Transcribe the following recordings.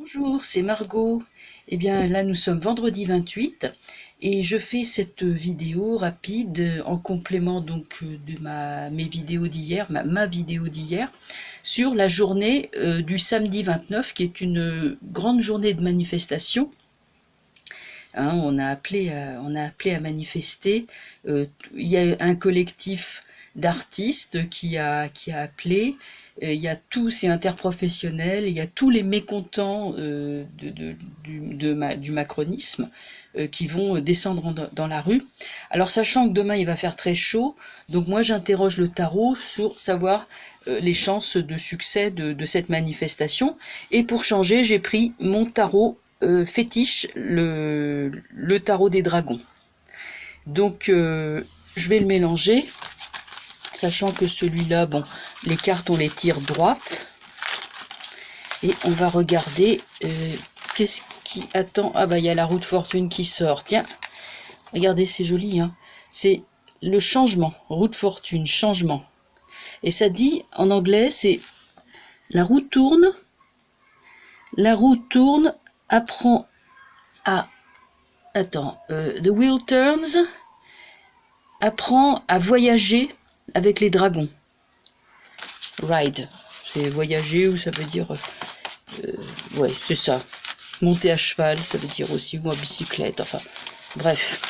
Bonjour, c'est Margot. Eh bien là nous sommes vendredi 28 et je fais cette vidéo rapide en complément donc de mes vidéos d'hier, ma vidéo d'hier sur la journée du samedi 29 qui est une grande journée de manifestation. Hein, on a appelé à manifester. Il y a un collectif d'artistes qui a appelé. Il y a tous ces interprofessionnels, il y a tous les mécontents du macronisme qui vont descendre dans la rue. Alors sachant que demain il va faire très chaud, donc moi j'interroge le tarot sur savoir les chances de succès de cette manifestation. Et pour changer, j'ai pris mon tarot fétiche, le tarot des dragons. Donc je vais le mélanger, sachant que celui-là, bon, les cartes on les tire droites. Et on va regarder qu'est-ce qui attend. Ah bah il y a la roue de fortune qui sort. Tiens, regardez, c'est joli, hein. C'est le changement, roue de fortune, changement. Et ça dit en anglais, c'est la roue tourne, apprend à... Attends, the wheel turns, apprend à voyager avec les dragons. Ride, c'est voyager, ou ça veut dire... ouais, c'est ça. Monter à cheval, ça veut dire aussi, ou en bicyclette, enfin, bref.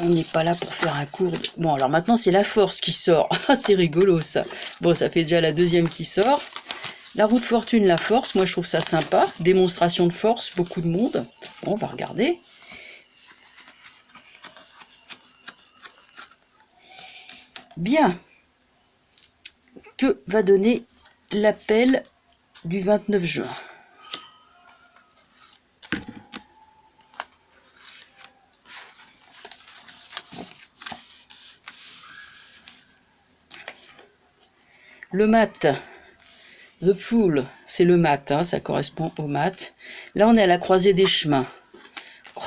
On n'est pas là pour faire un cours de... Bon, alors maintenant, c'est la force qui sort. C'est rigolo, ça. Bon, ça fait déjà la deuxième qui sort. La roue de fortune, la force, moi je trouve ça sympa. Démonstration de force, beaucoup de monde. Bon, on va regarder. Bien. Que va donner l'appel du 29 juin? Le mat. The Fool, c'est le mat, hein, ça correspond au mat. Là, on est à la croisée des chemins.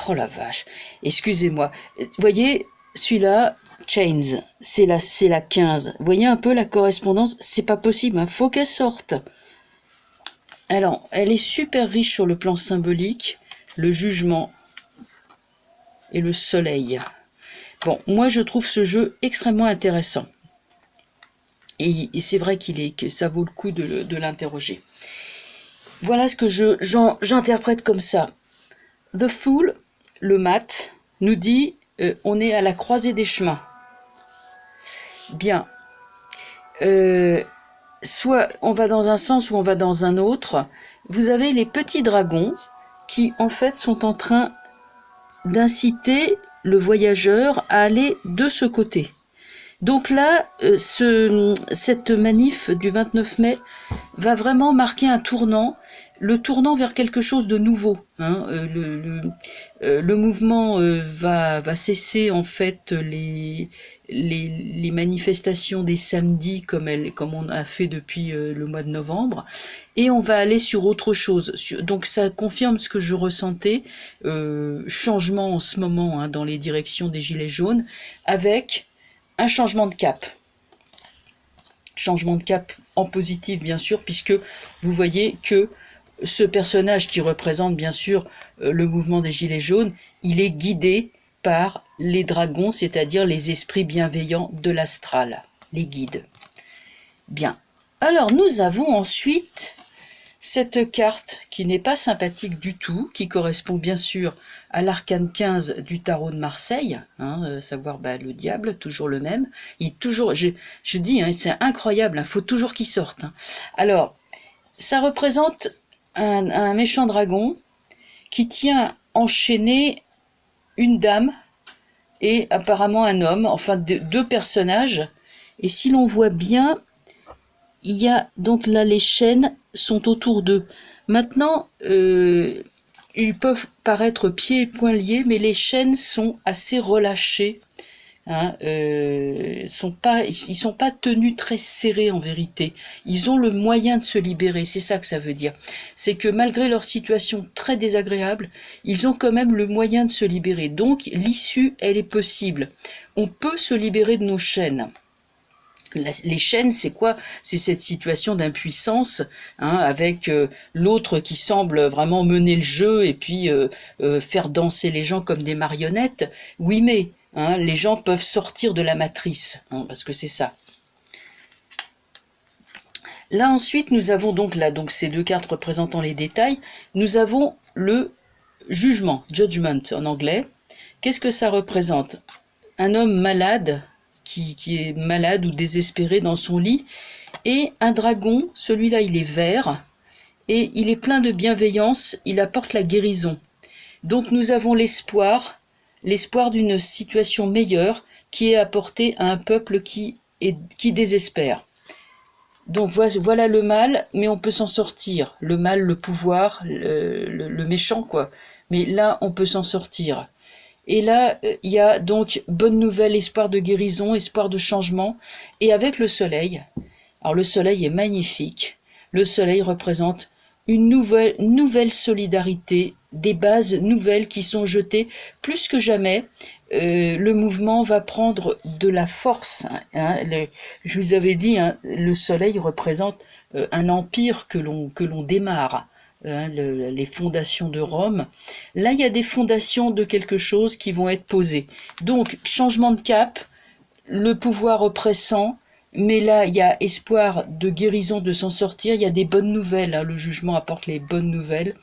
Oh la vache, excusez-moi. Vous voyez, celui-là, Chains, c'est la 15. Vous voyez un peu la correspondance? C'est pas possible, hein, faut qu'elle sorte. Alors, elle est super riche sur le plan symbolique, le jugement et le soleil. Bon, moi je trouve ce jeu extrêmement intéressant. Et c'est vrai que ça vaut le coup de l'interroger. Voilà ce que j'interprète comme ça. The Fool, le mat, nous dit on est à la croisée des chemins. Bien. Soit on va dans un sens ou on va dans un autre. Vous avez les petits dragons qui en fait sont en train d'inciter le voyageur à aller de ce côté. Donc là, cette manif du 29 mai va vraiment marquer un tournant, le tournant vers quelque chose de nouveau. Hein. Le mouvement va cesser en fait les manifestations des samedis comme on a fait depuis le mois de novembre, et on va aller sur autre chose. Donc ça confirme ce que je ressentais, changement en ce moment, hein, dans les directions des Gilets jaunes, avec un changement de cap. Changement de cap en positif, bien sûr, puisque vous voyez que ce personnage qui représente, bien sûr, le mouvement des Gilets jaunes, il est guidé par les dragons, c'est-à-dire les esprits bienveillants de l'astral, les guides. Bien. Alors, nous avons ensuite cette carte qui n'est pas sympathique du tout, qui correspond bien sûr à l'arcane 15 du tarot de Marseille, hein, savoir le diable, toujours le même. Il est toujours, je dis, hein, c'est incroyable, il faut toujours qu'il sorte. Hein. Alors, ça représente un méchant dragon qui tient enchaîné une dame et apparemment un homme, enfin deux personnages. Et si l'on voit bien, il y a donc là les chaînes sont autour d'eux. Maintenant, ils peuvent paraître pieds et poings liés, mais les chaînes sont assez relâchées. Hein, ils sont pas tenus très serrés en vérité. Ils ont le moyen de se libérer, c'est ça que ça veut dire. C'est que malgré leur situation très désagréable, ils ont quand même le moyen de se libérer. Donc l'issue, elle est possible. On peut se libérer de nos chaînes. Les chaînes, c'est quoi? C'est cette situation d'impuissance, hein, avec l'autre qui semble vraiment mener le jeu et puis faire danser les gens comme des marionnettes. Oui, mais hein, les gens peuvent sortir de la matrice, hein, parce que c'est ça. Là ensuite, nous avons donc ces deux cartes représentant les détails. Nous avons le jugement, judgment en anglais. Qu'est-ce que ça représente? Un homme malade, qui est malade ou désespéré dans son lit, et un dragon, celui-là il est vert, et il est plein de bienveillance, il apporte la guérison. Donc nous avons l'espoir d'une situation meilleure qui est apportée à un peuple qui désespère. Donc voilà le mal, mais on peut s'en sortir. Le mal, le pouvoir, le méchant, quoi. Mais là, on peut s'en sortir. Et là, il y a donc bonne nouvelle, espoir de guérison, espoir de changement. Et avec le soleil, alors le soleil est magnifique. Le soleil représente une nouvelle solidarité, des bases nouvelles qui sont jetées plus que jamais. Le mouvement va prendre de la force. Je vous avais dit, hein, le soleil représente un empire que l'on démarre. Les fondations de Rome. Là, il y a des fondations de quelque chose qui vont être posées. Donc, changement de cap, le pouvoir oppressant, mais là, il y a espoir de guérison, de s'en sortir. Il y a des bonnes nouvelles. Hein, le jugement apporte les bonnes nouvelles.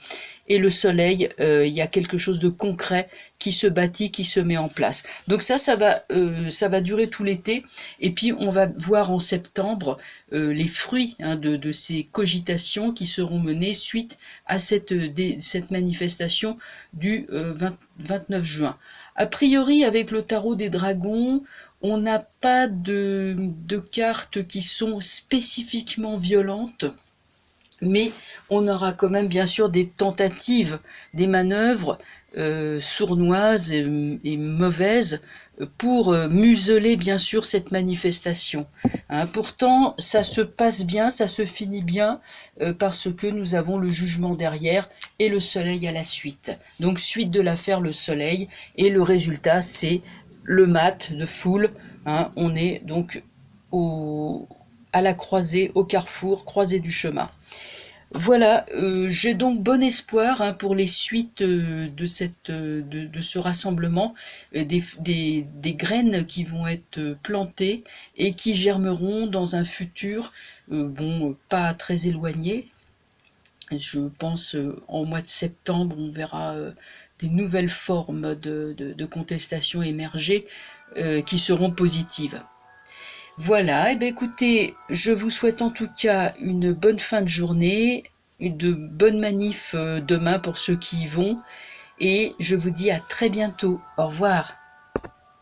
Et le soleil, il y a quelque chose de concret qui se bâtit, qui se met en place. Donc ça va durer tout l'été. Et puis on va voir en septembre les fruits de ces cogitations qui seront menées suite à cette manifestation du 29 juin. A priori, avec le tarot des dragons, on n'a pas de cartes qui sont spécifiquement violentes. Mais on aura quand même bien sûr des tentatives, des manœuvres sournoises et mauvaises pour museler bien sûr cette manifestation. Hein, pourtant, ça se passe bien, ça se finit bien parce que nous avons le jugement derrière et le soleil à la suite. Donc suite de l'affaire le soleil et le résultat c'est le mat de foule. Hein, on est donc à la croisée, au carrefour, croisée du chemin. Voilà, j'ai donc bon espoir pour les suites de ce rassemblement, des graines qui vont être plantées et qui germeront dans un futur, pas très éloigné. Je pense en mois de septembre, on verra des nouvelles formes de contestation émerger qui seront positives. Voilà, et bien écoutez, je vous souhaite en tout cas une bonne fin de journée, de bonnes manifs demain pour ceux qui y vont, et je vous dis à très bientôt. Au revoir.